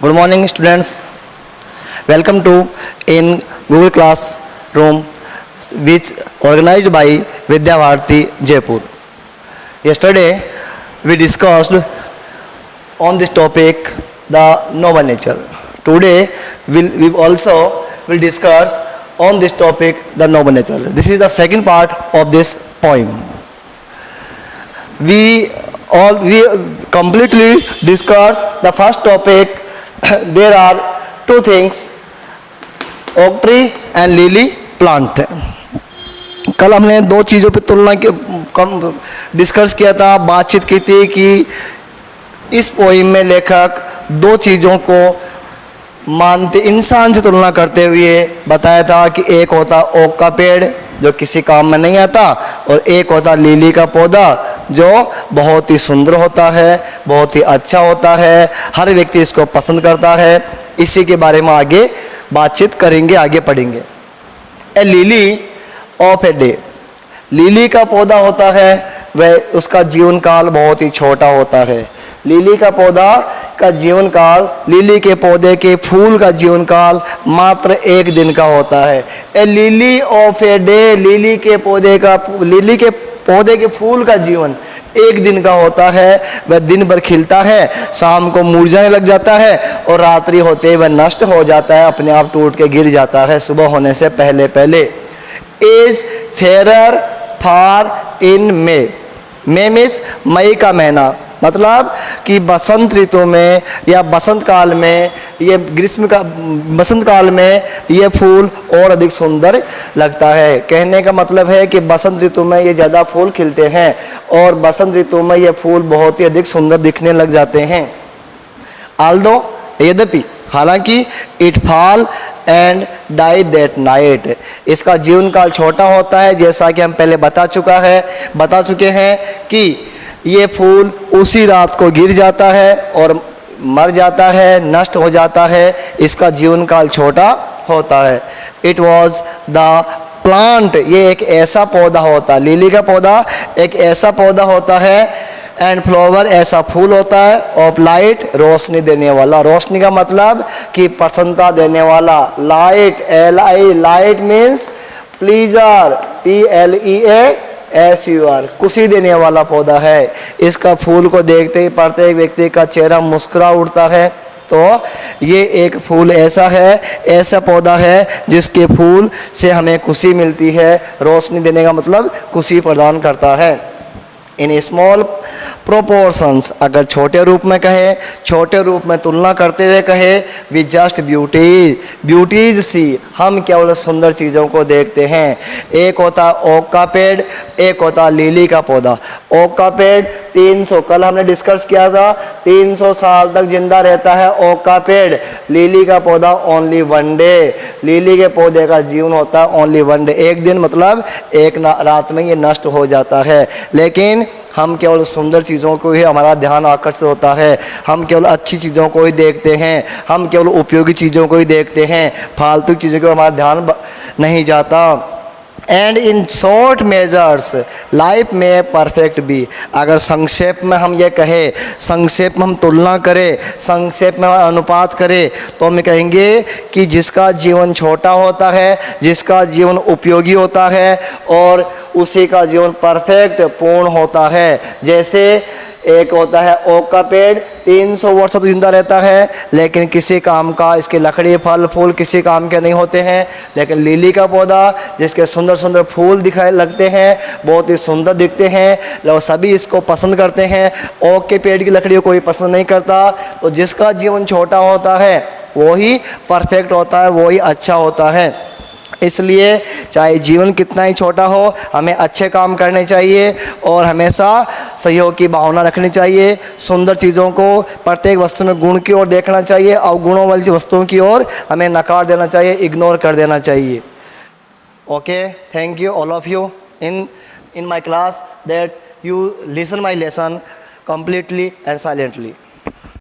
Good morning, students. Welcome to in Google Classroom, which organized by Vidya Bharati Jaipur. Yesterday, we discussed on this topic the noble nature. Today, we also will discuss on this topic the noble nature. This is the second part of this poem. We completely discussed the first topic. There are two things, oak tree and lily plant. कल हमने दो चीज़ों पे तुलना के discuss किया था, बातचीत की थी कि इस पोइम में लेखक दो चीज़ों को मानते इंसान से तुलना करते हुए बताया था कि एक होता ओक का पेड़ जो किसी काम में नहीं आता और एक होता लिली का पौधा जो बहुत ही सुंदर होता है, बहुत ही अच्छा होता है, हर व्यक्ति इसको पसंद करता है। इसी के बारे में आगे बातचीत करेंगे, आगे पढ़ेंगे। A lily of a day, lily का पौधा होता है वह उसका जीवन काल बहुत ही छोटा होता है। लिली का पौधा का जीवन काल, लिली के पौधे के फूल का जीवन काल मात्र एक दिन का होता है। A lily of a day, lily के पौधे के फूल का जीवन एक दिन का होता है। वह दिन भर खिलता है, शाम को मुरझाने लग जाता है और रात्रि होते वह नष्ट हो जाता है, अपने आप टूट के गिर जाता है सुबह होने से पहले पहले। Is fair far in May, May means मई का महीना, मतलब कि बसंत ऋतु में या बसंत काल में ये बसंत काल में ये फूल और अधिक सुंदर लगता है। कहने का मतलब है कि बसंत ऋतु में ये ज़्यादा फूल खिलते हैं और बसंत ऋतु में ये फूल बहुत ही अधिक सुंदर दिखने लग जाते हैं। आल्दो, यद्यपि, हालांकि it fall and die that night, इसका जीवन काल छोटा होता है। जैसा कि हम पहले बता चुके हैं कि ये फूल उसी रात को गिर जाता है और मर जाता है, नष्ट हो जाता है, इसका जीवन काल छोटा होता है। इट वॉज द प्लांट, ये एक ऐसा पौधा होता है, लिली का पौधा एक ऐसा पौधा होता है, एंड फ्लावर ऐसा फूल होता है, ऑफ लाइट, रोशनी देने वाला। रोशनी का मतलब कि प्रसन्नता देने वाला, light, LI, light means pleaser, PLEASUR, खुशी देने वाला पौधा है। इसका फूल को देखते ही प्रत्येक व्यक्ति का चेहरा मुस्कुरा उठता है। तो ये एक फूल ऐसा पौधा है जिसके फूल से हमें खुशी मिलती है। रोशनी देने का मतलब खुशी प्रदान करता है। इन स्मॉल प्रोपोर्शंस, अगर छोटे रूप में कहे, छोटे रूप में तुलना करते हुए कहे, वी जस्ट ब्यूटीज सी, हम केवल सुंदर चीज़ों को देखते हैं। एक होता ओक का पेड़, एक होता लिली का पौधा। ओक का पेड़ 300, कल हमने डिस्कस किया था, 300 साल तक जिंदा रहता है ओक का पेड़। लिली का पौधा ओनली 1 डे, लिली के पौधे का जीवन होता है ओनली 1 डे, एक दिन, मतलब एक रात में ये नष्ट हो जाता है। लेकिन हम केवल सुंदर चीज़ों को ही हमारा ध्यान आकर्षित होता है, हम केवल अच्छी चीज़ों को ही देखते हैं, हम केवल उपयोगी चीज़ों को ही देखते हैं, फालतू चीज़ों को हमारा ध्यान नहीं जाता। And in short measures life में परफेक्ट बी, अगर संक्षेप में हम ये कहें, संक्षेप में हम तुलना करें, संक्षेप में अनुपात करें, तो हम कहेंगे कि जिसका जीवन छोटा होता है, जिसका जीवन उपयोगी होता है और उसी का जीवन परफेक्ट पूर्ण होता है। जैसे एक होता है ओक का पेड़, 300 वर्ष तक जिंदा रहता है, लेकिन किसी काम का, इसके लकड़ी फल फूल किसी काम के नहीं होते हैं। लेकिन लिली का पौधा जिसके सुंदर सुंदर फूल दिखाई लगते हैं, बहुत ही सुंदर दिखते हैं, लोग सभी इसको पसंद करते हैं। ओक के पेड़ की लकड़ी को कोई पसंद नहीं करता। तो जिसका जीवन छोटा होता है वही परफेक्ट होता है, वही अच्छा होता है। इसलिए चाहे जीवन कितना ही छोटा हो, हमें अच्छे काम करने चाहिए और हमेशा सहयोग की भावना रखनी चाहिए। सुंदर चीज़ों को, प्रत्येक वस्तु में गुण की ओर देखना चाहिए और गुणों वाली वस्तुओं की ओर हमें नकार देना चाहिए, इग्नोर कर देना चाहिए। Okay, thank you all of you in my class that you listen my lesson completely and silently.